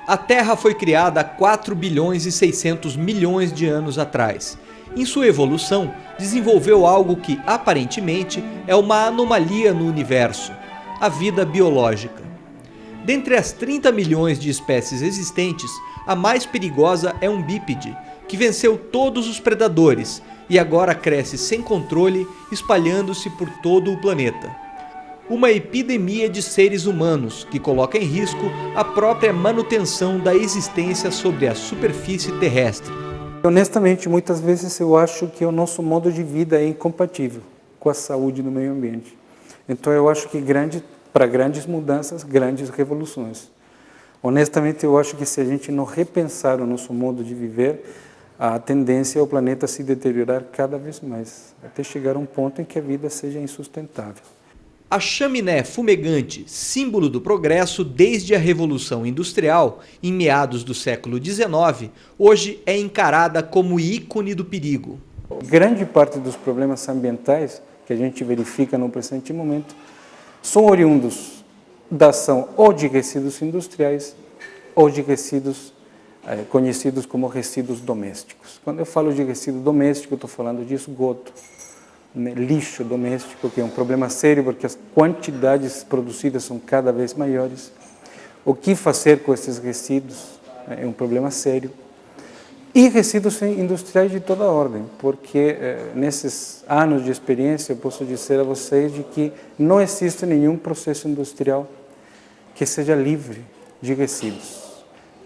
A Terra foi criada há 4 bilhões e 600 milhões de anos atrás. Em sua evolução, desenvolveu algo que, aparentemente, é uma anomalia no universo: a vida biológica. Dentre as 30 milhões de espécies existentes, a mais perigosa é um bípede, que venceu todos os predadores e agora cresce sem controle, espalhando-se por todo o planeta. Uma epidemia de seres humanos que coloca em risco a própria manutenção da existência sobre a superfície terrestre. Honestamente, muitas vezes eu acho que o nosso modo de vida é incompatível com a saúde do meio ambiente. Então eu acho que para grandes mudanças, grandes revoluções. Honestamente, eu acho que se a gente não repensar o nosso modo de viver, a tendência é o planeta se deteriorar cada vez mais, até chegar a um ponto em que a vida seja insustentável. A chaminé fumegante, símbolo do progresso desde a Revolução Industrial, em meados do século XIX, hoje é encarada como ícone do perigo. Grande parte dos problemas ambientais que a gente verifica no presente momento são oriundos da ação ou de resíduos industriais ou de resíduos conhecidos como resíduos domésticos. Quando eu falo de resíduo doméstico, estou falando de esgoto, lixo doméstico, que é um problema sério porque as quantidades produzidas são cada vez maiores. O que fazer com esses resíduos é um problema sério. E resíduos industriais de toda ordem, porque nesses anos de experiência eu posso dizer a vocês de que não existe nenhum processo industrial que seja livre de resíduos.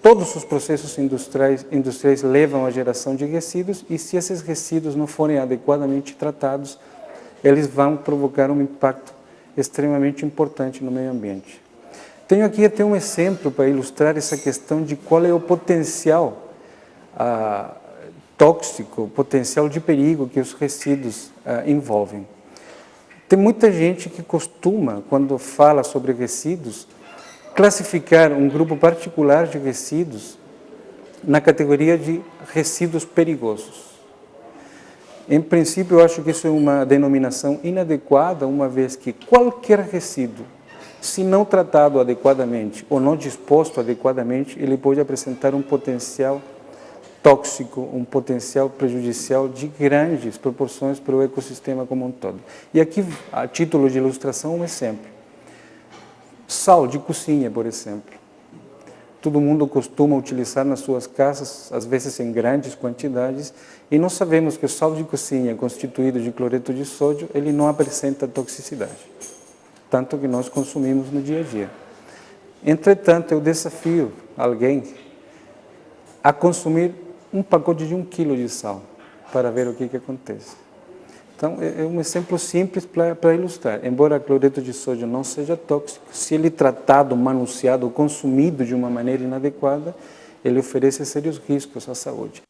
Todos os processos industriais levam à geração de resíduos e se esses resíduos não forem adequadamente tratados, eles vão provocar um impacto extremamente importante no meio ambiente. Tenho aqui até um exemplo para ilustrar essa questão de qual é o potencial tóxico, o potencial de perigo que os resíduos envolvem. Tem muita gente que costuma, quando fala sobre resíduos, classificar um grupo particular de resíduos na categoria de resíduos perigosos. Em princípio, eu acho que isso é uma denominação inadequada, uma vez que qualquer resíduo, se não tratado adequadamente ou não disposto adequadamente, ele pode apresentar um potencial tóxico, um potencial prejudicial de grandes proporções para o ecossistema como um todo. E aqui, a título de ilustração, um exemplo. Sal de cozinha, por exemplo. Todo mundo costuma utilizar nas suas casas, às vezes em grandes quantidades, e nós sabemos que o sal de cozinha, constituído de cloreto de sódio, ele não apresenta toxicidade, tanto que nós consumimos no dia a dia. Entretanto, eu desafio alguém a consumir um pacote de 1 quilo de sal, para ver o que acontece. Então, é um exemplo simples para ilustrar. Embora cloreto de sódio não seja tóxico, se ele tratado, manuseado, consumido de uma maneira inadequada, ele oferece sérios riscos à saúde.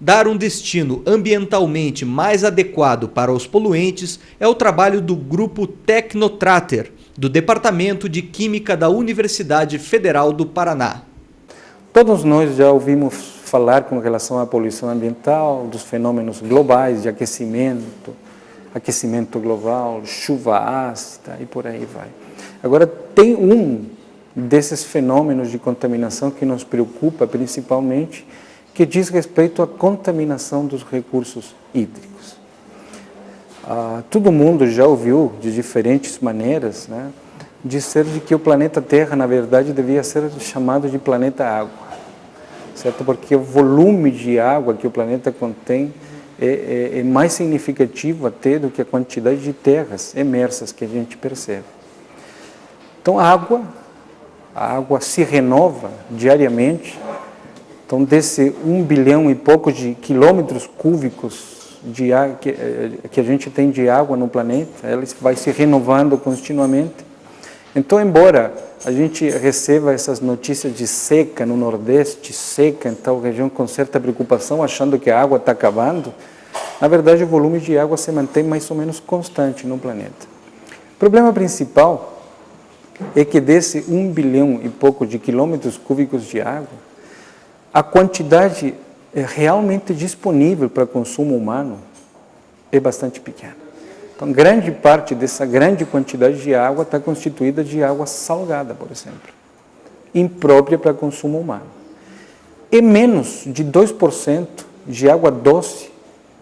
Dar um destino ambientalmente mais adequado para os poluentes é o trabalho do Grupo Tecnotrater, do Departamento de Química da Universidade Federal do Paraná. Todos nós já ouvimos falar com relação à poluição ambiental, dos fenômenos globais de aquecimento global, chuva ácida e por aí vai. Agora, tem um desses fenômenos de contaminação que nos preocupa principalmente, que diz respeito à contaminação dos recursos hídricos. Todo mundo já ouviu de diferentes maneiras, né, dizer de que o planeta Terra, na verdade, devia ser chamado de planeta Água. Certo? Porque o volume de água que o planeta contém é mais significativo até do que a quantidade de terras emersas que a gente percebe. Então, a água se renova diariamente. Então, desse 1 bilhão e pouco de quilômetros cúbicos de água que a gente tem de água no planeta, ela vai se renovando continuamente. Então, embora a gente receba essas notícias de seca no Nordeste, seca em tal região com certa preocupação, achando que a água está acabando, na verdade o volume de água se mantém mais ou menos constante no planeta. O problema principal é que desse 1 bilhão e pouco de quilômetros cúbicos de água, a quantidade realmente disponível para consumo humano é bastante pequena. Então, grande parte dessa grande quantidade de água está constituída de água salgada, por exemplo. imprópria para consumo humano. E menos de 2% de água doce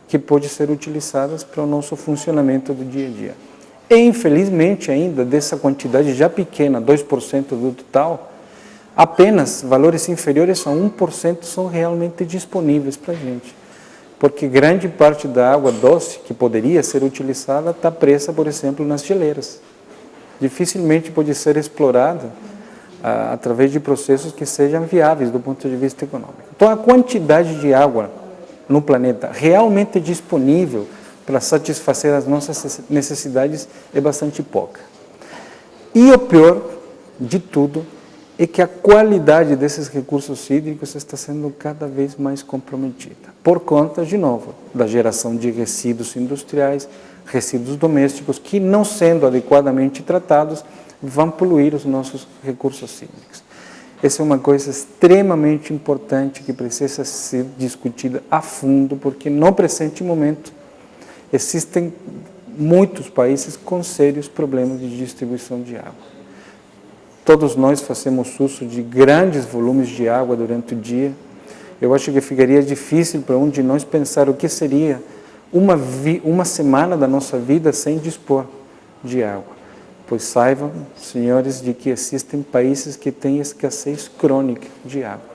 que pode ser utilizada para o nosso funcionamento do dia a dia. E, infelizmente, ainda dessa quantidade já pequena, 2% do total, apenas valores inferiores a 1% são realmente disponíveis para a gente. Porque grande parte da água doce que poderia ser utilizada está presa, por exemplo, nas geleiras. Dificilmente pode ser explorada através de processos que sejam viáveis do ponto de vista econômico. Então, a quantidade de água no planeta realmente disponível para satisfazer as nossas necessidades é bastante pouca. E o pior de tudo é que a qualidade desses recursos hídricos está sendo cada vez mais comprometida, por conta, de novo, da geração de resíduos industriais, resíduos domésticos, que, não sendo adequadamente tratados, vão poluir os nossos recursos hídricos. Essa é uma coisa extremamente importante que precisa ser discutida a fundo, porque no presente momento existem muitos países com sérios problemas de distribuição de água. Todos nós fazemos uso de grandes volumes de água durante o dia. Eu acho que ficaria difícil para um de nós pensar o que seria uma semana da nossa vida sem dispor de água. Pois saibam, senhores, de que existem países que têm escassez crônica de água.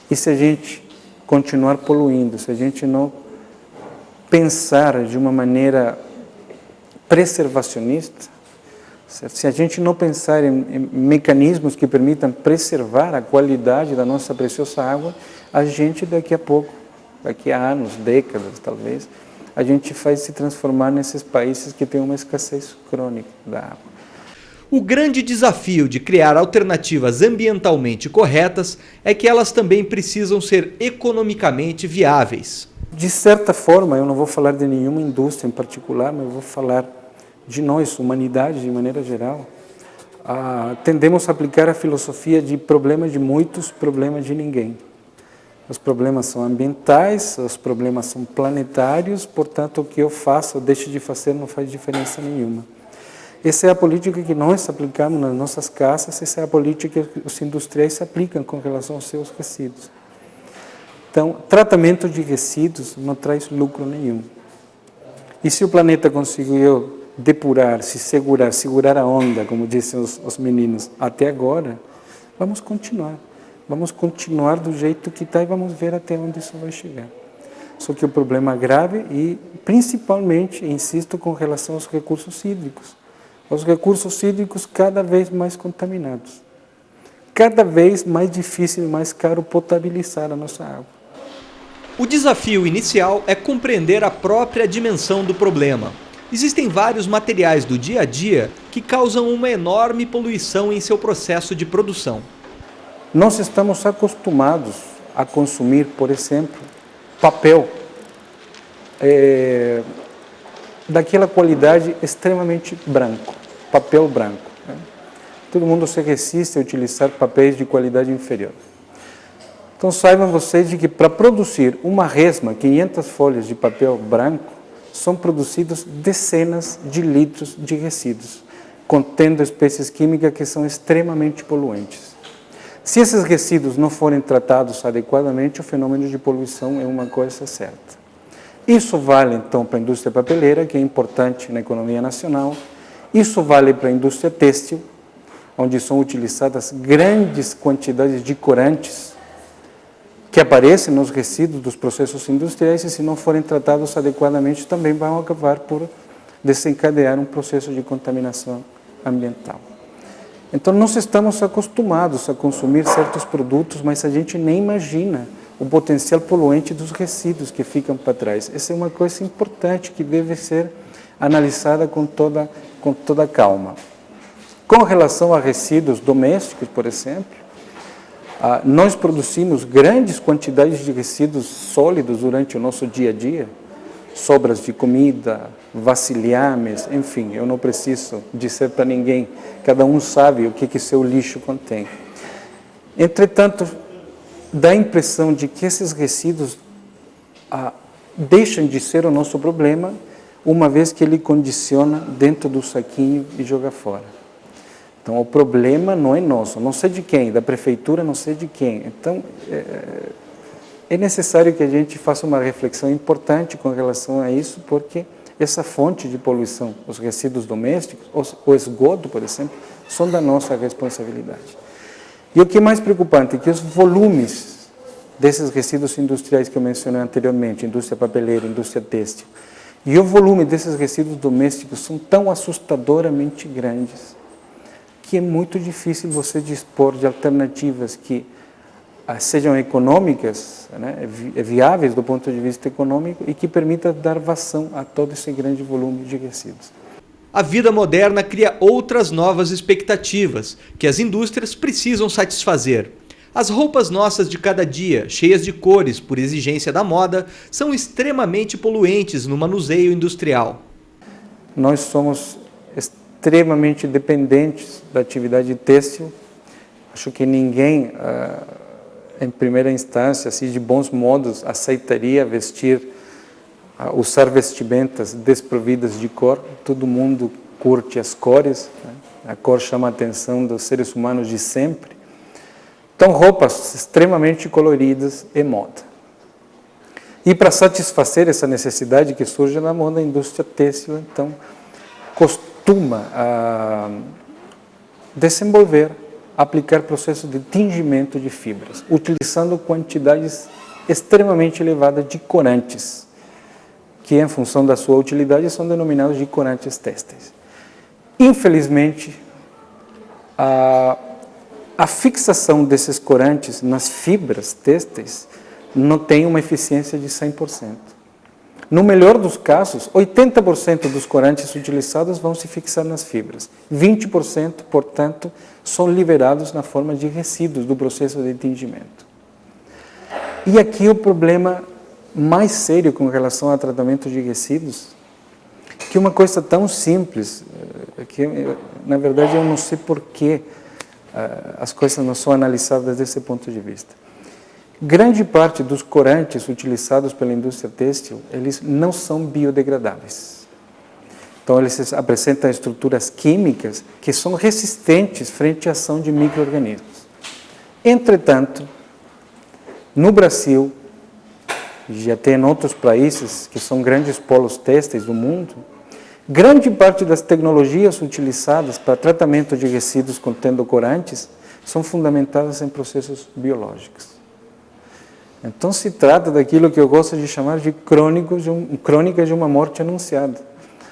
E se a gente continuar poluindo, se a gente não pensar de uma maneira preservacionista, se a gente não pensar em mecanismos que permitam preservar a qualidade da nossa preciosa água, a gente daqui a pouco, daqui a anos, décadas talvez, a gente vai se transformar nesses países que têm uma escassez crônica da água. O grande desafio de criar alternativas ambientalmente corretas é que elas também precisam ser economicamente viáveis. De certa forma, eu não vou falar de nenhuma indústria em particular, mas eu vou falar de nós, humanidade de maneira geral. Tendemos a aplicar a filosofia de problema de muitos, problema de ninguém. Os problemas são ambientais, os problemas são planetários, portanto, o que eu faço ou deixo de fazer não faz diferença nenhuma. Essa é a política que nós aplicamos nas nossas casas, essa é a política que os industriais aplicam com relação aos seus resíduos. Então, tratamento de resíduos não traz lucro nenhum. E se o planeta conseguiu depurar, se segurar a onda, como dizem os meninos, até agora, vamos continuar. Vamos continuar do jeito que está e vamos ver até onde isso vai chegar. Só que o problema é grave e, principalmente, insisto, com relação aos recursos hídricos. Os recursos hídricos cada vez mais contaminados. Cada vez mais difícil e mais caro potabilizar a nossa água. O desafio inicial é compreender a própria dimensão do problema. Existem vários materiais do dia a dia que causam uma enorme poluição em seu processo de produção. Nós estamos acostumados a consumir, por exemplo, papel daquela qualidade extremamente branco, papel branco. Né? Todo mundo se resiste a utilizar papéis de qualidade inferior. Então saibam vocês de que para produzir uma resma, 500 folhas de papel branco, são produzidos dezenas de litros de resíduos, contendo espécies químicas que são extremamente poluentes. Se esses resíduos não forem tratados adequadamente, o fenômeno de poluição é uma coisa certa. Isso vale, então, para a indústria papeleira, que é importante na economia nacional. Isso vale para a indústria têxtil, onde são utilizadas grandes quantidades de corantes que aparecem nos resíduos dos processos industriais e, se não forem tratados adequadamente, também vão acabar por desencadear um processo de contaminação ambiental. Então, nós estamos acostumados a consumir certos produtos, mas a gente nem imagina o potencial poluente dos resíduos que ficam para trás. Essa é uma coisa importante que deve ser analisada com toda calma. Com relação a resíduos domésticos, por exemplo, nós produzimos grandes quantidades de resíduos sólidos durante o nosso dia a dia, sobras de comida, vasilhames, enfim, eu não preciso dizer para ninguém, cada um sabe o que seu lixo contém. Entretanto, dá a impressão de que esses resíduos deixam de ser o nosso problema, uma vez que ele condiciona dentro do saquinho e joga fora. Então, o problema não é nosso, não sei de quem, da prefeitura, não sei de quem. Então, é necessário que a gente faça uma reflexão importante com relação a isso, porque essa fonte de poluição, os resíduos domésticos, o esgoto, por exemplo, são da nossa responsabilidade. E o que é mais preocupante é que os volumes desses resíduos industriais que eu mencionei anteriormente, indústria papeleira, indústria têxtil, e o volume desses resíduos domésticos são tão assustadoramente grandes que é muito difícil você dispor de alternativas que sejam econômicas, né, viáveis do ponto de vista econômico e que permita dar vazão a todo esse grande volume de resíduos. A vida moderna cria outras novas expectativas que as indústrias precisam satisfazer. As roupas nossas de cada dia, cheias de cores por exigência da moda, são extremamente poluentes no manuseio industrial. Nós somos extremamente dependentes da atividade têxtil. Acho que ninguém, em primeira instância, assim, de bons modos, aceitaria usar vestimentas desprovidas de cor. Todo mundo curte as cores, né? A cor chama a atenção dos seres humanos de sempre. Então, roupas extremamente coloridas é moda. E para satisfazer essa necessidade que surge na moda, a indústria têxtil, então, costuma desenvolver, aplicar processos de tingimento de fibras, utilizando quantidades extremamente elevadas de corantes, que em função da sua utilidade são denominados de corantes têxteis. Infelizmente, a fixação desses corantes nas fibras têxteis não tem uma eficiência de 100%. No melhor dos casos, 80% dos corantes utilizados vão se fixar nas fibras. 20%, portanto, são liberados na forma de resíduos do processo de tingimento. E aqui o problema mais sério com relação ao tratamento de resíduos, que é uma coisa tão simples, que na verdade eu não sei por que as coisas não são analisadas desse ponto de vista. Grande parte dos corantes utilizados pela indústria têxtil, eles não são biodegradáveis. Então, eles apresentam estruturas químicas que são resistentes frente à ação de micro-organismos. Entretanto, no Brasil, e já tem em outros países que são grandes polos têxteis do mundo, grande parte das tecnologias utilizadas para tratamento de resíduos contendo corantes são fundamentadas em processos biológicos. Então, se trata daquilo que eu gosto de chamar de crônicas de uma morte anunciada.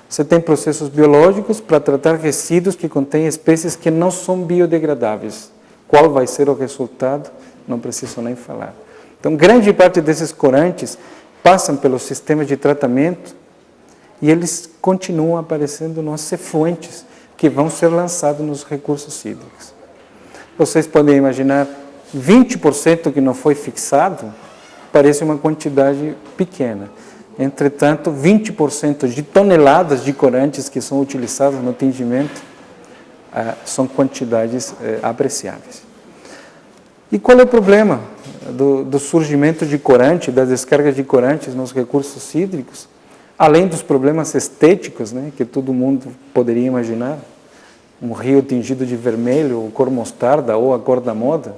Você tem processos biológicos para tratar resíduos que contêm espécies que não são biodegradáveis. Qual vai ser o resultado? Não preciso nem falar. Então, grande parte desses corantes passam pelo sistema de tratamento e eles continuam aparecendo nos efluentes que vão ser lançados nos recursos hídricos. Vocês podem imaginar 20% que não foi fixado, parece uma quantidade pequena. Entretanto, 20% de toneladas de corantes que são utilizados no tingimento são quantidades apreciáveis. E qual é o problema do surgimento de corante, das descargas de corantes nos recursos hídricos? Além dos problemas estéticos, né, que todo mundo poderia imaginar, um rio tingido de vermelho, ou cor mostarda, ou a cor da moda,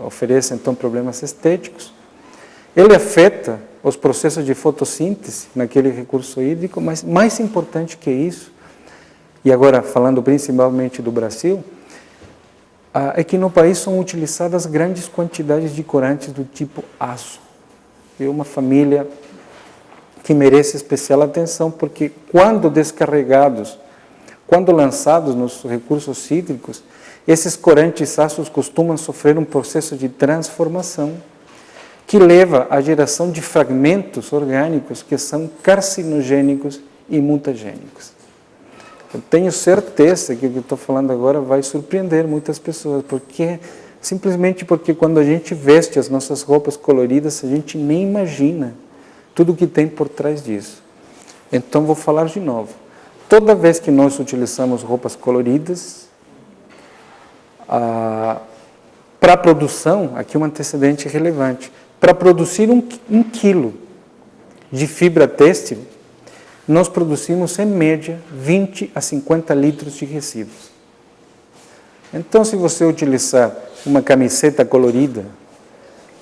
oferece então problemas estéticos. Ele afeta os processos de fotossíntese naquele recurso hídrico, mas mais importante que isso, e agora falando principalmente do Brasil, é que no país são utilizadas grandes quantidades de corantes do tipo aço. É uma família que merece especial atenção, porque quando descarregados, quando lançados nos recursos hídricos, esses corantes ácidos costumam sofrer um processo de transformação que leva à geração de fragmentos orgânicos que são carcinogênicos e mutagênicos. Eu tenho certeza que o que eu estou falando agora vai surpreender muitas pessoas, simplesmente porque quando a gente veste as nossas roupas coloridas, a gente nem imagina tudo o que tem por trás disso. Então, vou falar de novo. Toda vez que nós utilizamos roupas coloridas, para a produção, aqui um antecedente relevante, para produzir um quilo de fibra têxtil, nós produzimos, em média, 20 a 50 litros de resíduos. Então, se você utilizar uma camiseta colorida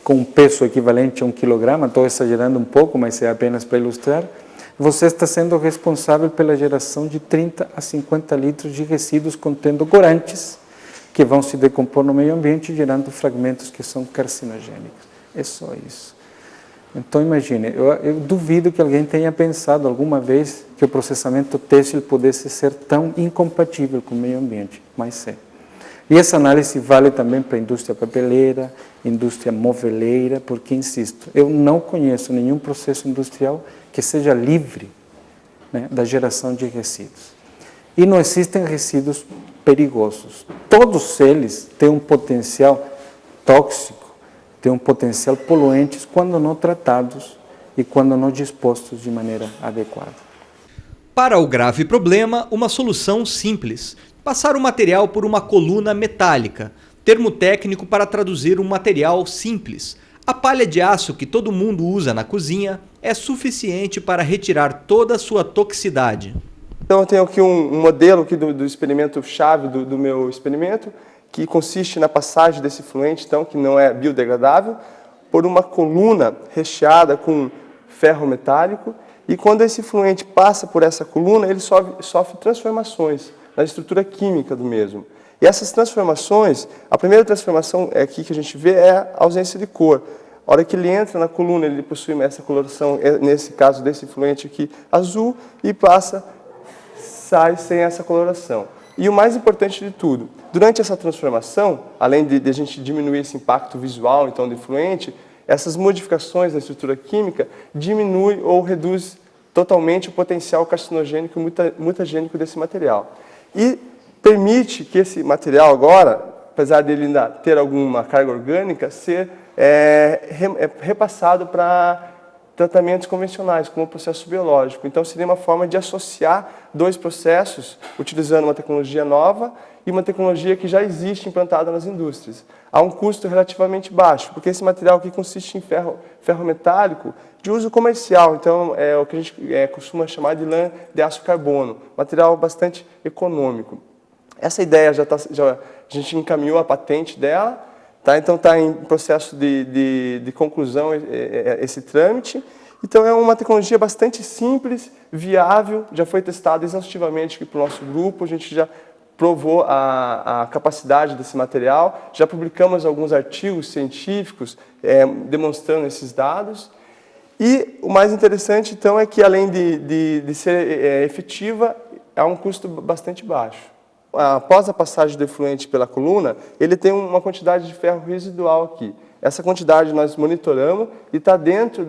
com um peso equivalente a 1 quilograma, estou exagerando um pouco, mas é apenas para ilustrar, você está sendo responsável pela geração de 30 a 50 litros de resíduos contendo corantes que vão se decompor no meio ambiente, gerando fragmentos que são carcinogênicos. É só isso. Então, imagine, eu duvido que alguém tenha pensado alguma vez que o processamento têxtil pudesse ser tão incompatível com o meio ambiente, mas é. E essa análise vale também para a indústria papeleira, indústria moveleira, porque, insisto, eu não conheço nenhum processo industrial que seja livre, né, da geração de resíduos. E não existem resíduos perigosos. Todos eles têm um potencial tóxico, têm um potencial poluentes quando não tratados e quando não dispostos de maneira adequada. Para o grave problema, uma solução simples: passar o material por uma coluna metálica, termo técnico para traduzir um material simples. A palha de aço que todo mundo usa na cozinha é suficiente para retirar toda a sua toxicidade. Então eu tenho aqui um modelo aqui do experimento chave do meu experimento, que consiste na passagem desse fluente, então, que não é biodegradável, por uma coluna recheada com ferro metálico, e quando esse fluente passa por essa coluna, ele sofre transformações na estrutura química do mesmo. E essas transformações, a primeira transformação aqui que a gente vê é a ausência de cor. A hora que ele entra na coluna, ele possui essa coloração, nesse caso desse fluente aqui, azul, e sai sem essa coloração. E o mais importante de tudo, durante essa transformação, além de a gente diminuir esse impacto visual, então, do fluente, essas modificações na estrutura química diminuem ou reduz totalmente o potencial carcinogênico e mutagênico desse material. E permite que esse material agora, apesar dele ainda ter alguma carga orgânica, ser repassado para tratamentos convencionais, como o processo biológico. Então, seria uma forma de associar dois processos, utilizando uma tecnologia nova e uma tecnologia que já existe implantada nas indústrias, a um custo relativamente baixo, porque esse material aqui consiste em ferro metálico de uso comercial, então é o que a gente costuma chamar de lã de aço carbono, material bastante econômico. Essa ideia a gente encaminhou a patente dela, tá? Então está em processo de conclusão esse trâmite. Então é uma tecnologia bastante simples, viável, já foi testada exaustivamente aqui para o nosso grupo, a gente já provou a capacidade desse material, já publicamos alguns artigos científicos demonstrando esses dados. E o mais interessante, então, é que além de ser efetiva, há um custo bastante baixo. Após a passagem do efluente pela coluna, ele tem uma quantidade de ferro residual aqui. Essa quantidade nós monitoramos e está dentro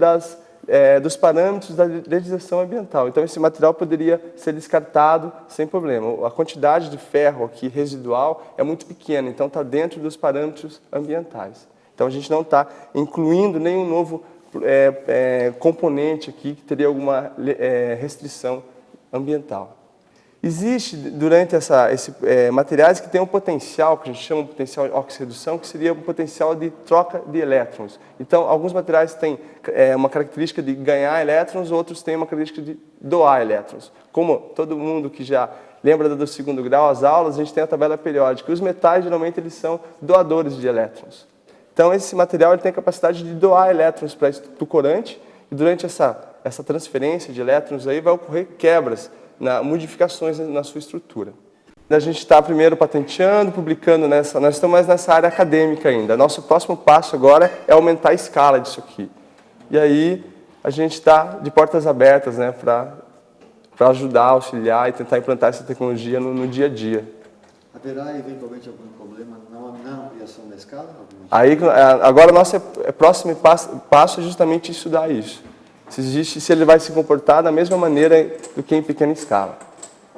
dos parâmetros da legislação ambiental. Então, esse material poderia ser descartado sem problema. A quantidade de ferro aqui residual é muito pequena, então está dentro dos parâmetros ambientais. Então, a gente não está incluindo nenhum novo componente aqui que teria alguma restrição ambiental. Existe, durante materiais que têm um potencial, que a gente chama de potencial de oxirredução, que seria um potencial de troca de elétrons. Então, alguns materiais têm uma característica de ganhar elétrons, outros têm uma característica de doar elétrons. Como todo mundo que já lembra do segundo grau, as aulas, a gente tem a tabela periódica. E os metais, geralmente, eles são doadores de elétrons. Então, esse material ele tem a capacidade de doar elétrons para o corante, e durante essa transferência de elétrons aí vai ocorrer quebras, modificações na sua estrutura. A gente está primeiro patenteando, publicando nós estamos mais nessa área acadêmica ainda. Nosso próximo passo agora é aumentar a escala disso aqui. E aí a gente está de portas abertas, né, para ajudar, auxiliar e tentar implantar essa tecnologia no dia a dia. Haverá eventualmente algum problema na ampliação da escala? Aí, agora, o nosso próximo passo é justamente estudar isso. Se ele vai se comportar da mesma maneira do que em pequena escala.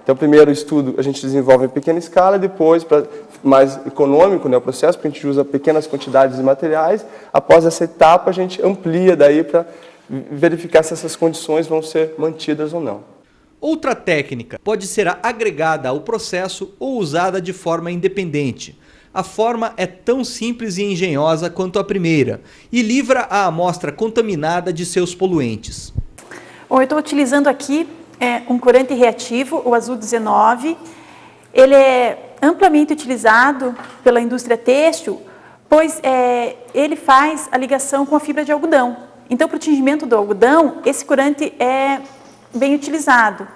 Então, primeiro estudo a gente desenvolve em pequena escala, depois, para mais econômico, né, o processo, porque a gente usa pequenas quantidades de materiais. Após essa etapa, a gente amplia daí para verificar se essas condições vão ser mantidas ou não. Outra técnica pode ser agregada ao processo ou usada de forma independente. A forma é tão simples e engenhosa quanto a primeira e livra a amostra contaminada de seus poluentes. Bom, eu estou utilizando aqui um corante reativo, o azul 19. Ele é amplamente utilizado pela indústria têxtil, pois ele faz a ligação com a fibra de algodão. Então, para o tingimento do algodão, esse corante é bem utilizado.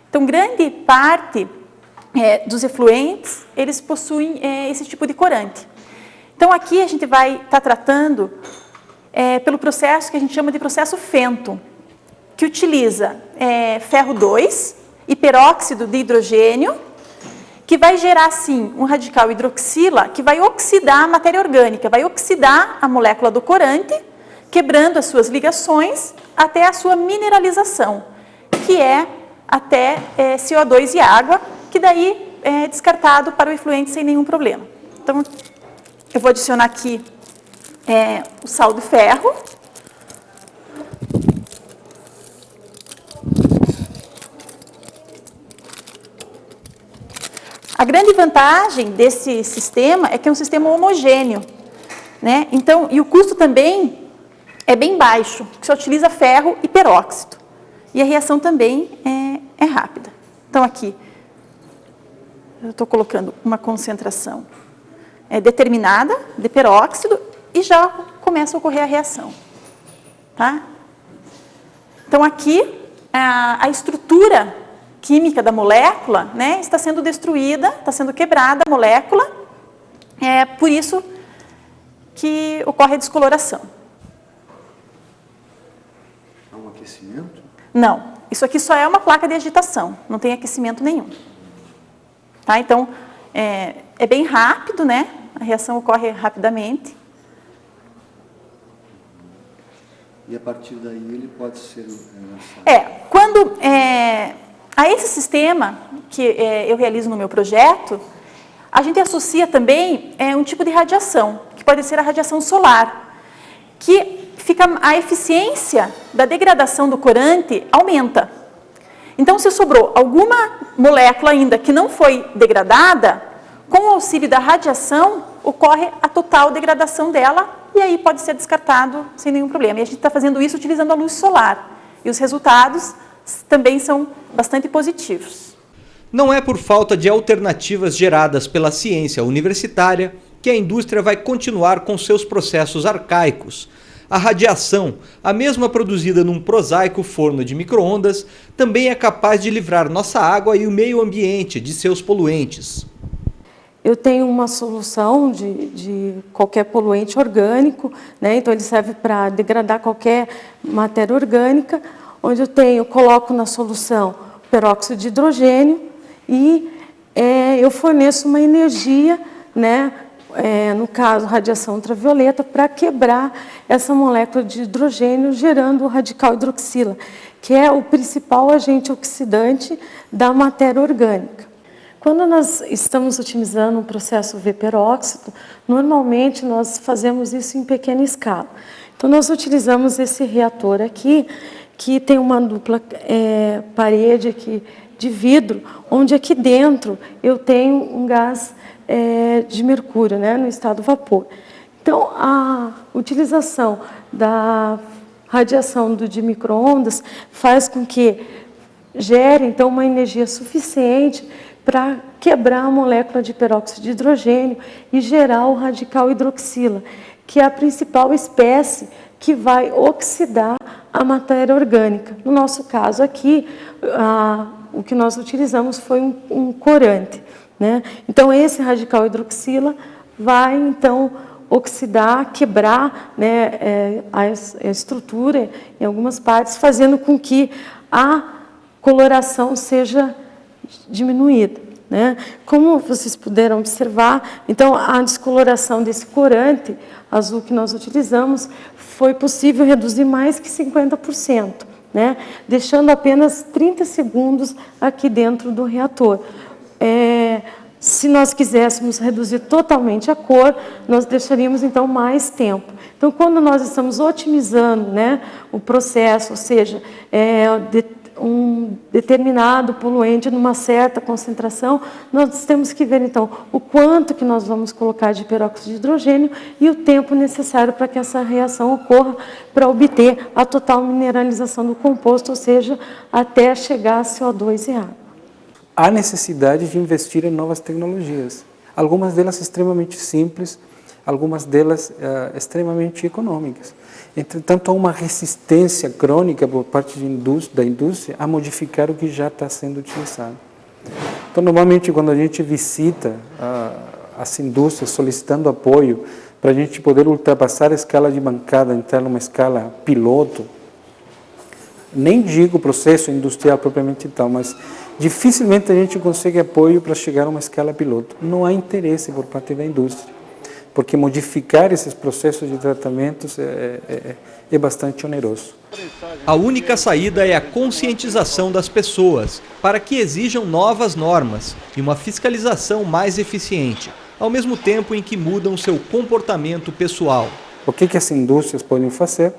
Então, grande parte dos efluentes, eles possuem esse tipo de corante. Então, aqui a gente vai estar tratando pelo processo que a gente chama de processo Fenton, que utiliza ferro 2 e peróxido de hidrogênio, que vai gerar, sim, um radical hidroxila que vai oxidar a matéria orgânica, vai oxidar a molécula do corante, quebrando as suas ligações até a sua mineralização, que é até CO2 e água, que daí é descartado para o efluente sem nenhum problema. Então, eu vou adicionar aqui o sal de ferro. A grande vantagem desse sistema é que é um sistema homogêneo, né? Então, e o custo também é bem baixo, porque só utiliza ferro e peróxido. E a reação também é rápida. Então, aqui, eu estou colocando uma concentração determinada de peróxido e já começa a ocorrer a reação. Tá? Então, aqui, a estrutura química da molécula, né, está sendo destruída, está sendo quebrada a molécula, por isso que ocorre a descoloração. Há um aquecimento? Não, isso aqui só é uma placa de agitação, não tem aquecimento nenhum. Tá? Então, é bem rápido, né? A reação ocorre rapidamente. E a partir daí ele pode ser lançado? Quando a esse sistema que eu realizo no meu projeto, a gente associa também um tipo de radiação, que pode ser a radiação solar, que a eficiência da degradação do corante aumenta. Então, se sobrou alguma molécula ainda que não foi degradada, com o auxílio da radiação, ocorre a total degradação dela e aí pode ser descartado sem nenhum problema. E a gente está fazendo isso utilizando a luz solar. E os resultados também são bastante positivos. Não é por falta de alternativas geradas pela ciência universitária que a indústria vai continuar com seus processos arcaicos. A radiação, a mesma produzida num prosaico forno de micro-ondas, também é capaz de livrar nossa água e o meio ambiente de seus poluentes. Eu tenho uma solução de qualquer poluente orgânico, né? Então ele serve para degradar qualquer matéria orgânica, onde eu coloco na solução peróxido de hidrogênio e eu forneço uma energia, né? No caso, radiação ultravioleta, para quebrar essa molécula de hidrogênio, gerando o radical hidroxila, que é o principal agente oxidante da matéria orgânica. Quando nós estamos utilizando um processo V-peróxido, normalmente nós fazemos isso em pequena escala. Então, nós utilizamos esse reator aqui, que tem uma dupla parede aqui de vidro, onde aqui dentro eu tenho um gás de mercúrio, né, no estado vapor. Então, a utilização da radiação de micro-ondas faz com que gere, então, uma energia suficiente para quebrar a molécula de peróxido de hidrogênio e gerar o radical hidroxila, que é a principal espécie que vai oxidar a matéria orgânica. No nosso caso aqui, o que nós utilizamos foi um corante, né? Então, esse radical hidroxila vai, então, oxidar, quebrar, né, a estrutura em algumas partes, fazendo com que a coloração seja diminuída, né? Como vocês puderam observar, então, a descoloração desse corante azul que nós utilizamos foi possível reduzir mais que 50%, né? Deixando apenas 30 segundos aqui dentro do reator. Se nós quiséssemos reduzir totalmente a cor, nós deixaríamos, então, mais tempo. Então, quando nós estamos otimizando, né, o processo, ou seja, um determinado poluente numa certa concentração, nós temos que ver, então, o quanto que nós vamos colocar de peróxido de hidrogênio e o tempo necessário para que essa reação ocorra para obter a total mineralização do composto, ou seja, até chegar a CO2 e água. há necessidade de investir em novas tecnologias. Algumas delas extremamente simples, algumas delas extremamente econômicas. Entretanto, há uma resistência crônica por parte da indústria a modificar o que já está sendo utilizado. Então, normalmente, quando a gente visita as indústrias solicitando apoio para a gente poder ultrapassar a escala de bancada, entrar numa escala piloto, nem digo processo industrial propriamente tal, mas dificilmente a gente consegue apoio para chegar a uma escala piloto. Não há interesse por parte da indústria, porque modificar esses processos de tratamentos é bastante oneroso. A única saída é a conscientização das pessoas para que exijam novas normas e uma fiscalização mais eficiente, ao mesmo tempo em que mudam seu comportamento pessoal. O que as indústrias podem fazer?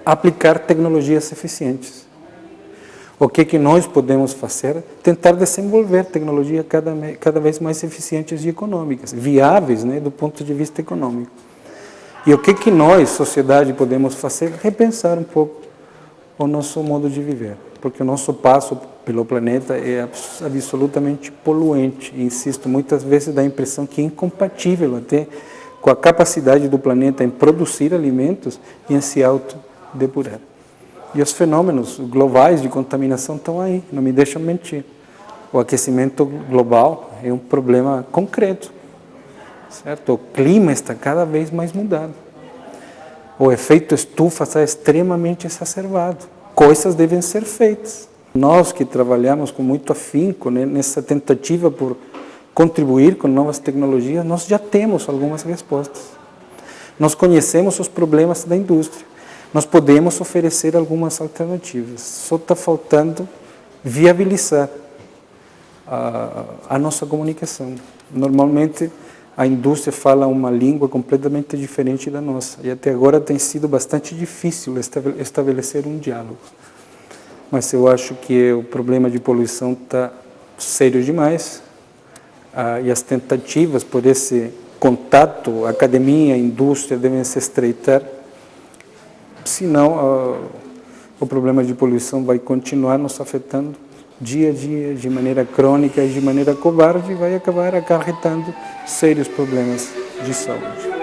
Aplicar tecnologias eficientes. O que nós podemos fazer? Tentar desenvolver tecnologias cada vez mais eficientes e econômicas, viáveis, né, do ponto de vista econômico. E o que nós, sociedade, podemos fazer? Repensar um pouco o nosso modo de viver, porque o nosso passo pelo planeta é absolutamente poluente. E, insisto, muitas vezes dá a impressão que é incompatível até com a capacidade do planeta em produzir alimentos e em se autodepurar. E os fenômenos globais de contaminação estão aí, não me deixam mentir. O aquecimento global é um problema concreto, certo? O clima está cada vez mais mudado. O efeito estufa está extremamente exacerbado. Coisas devem ser feitas. Nós que trabalhamos com muito afinco, né, nessa tentativa por contribuir com novas tecnologias, nós já temos algumas respostas. Nós conhecemos os problemas da indústria. Nós podemos oferecer algumas alternativas. Só está faltando viabilizar a nossa comunicação. Normalmente, a indústria fala uma língua completamente diferente da nossa. E até agora tem sido bastante difícil estabelecer um diálogo. Mas eu acho que o problema de poluição está sério demais. E as tentativas por esse contato, academia, indústria, devem se estreitar. Senão, o problema de poluição vai continuar nos afetando dia a dia, de maneira crônica e de maneira covarde, e vai acabar acarretando sérios problemas de saúde.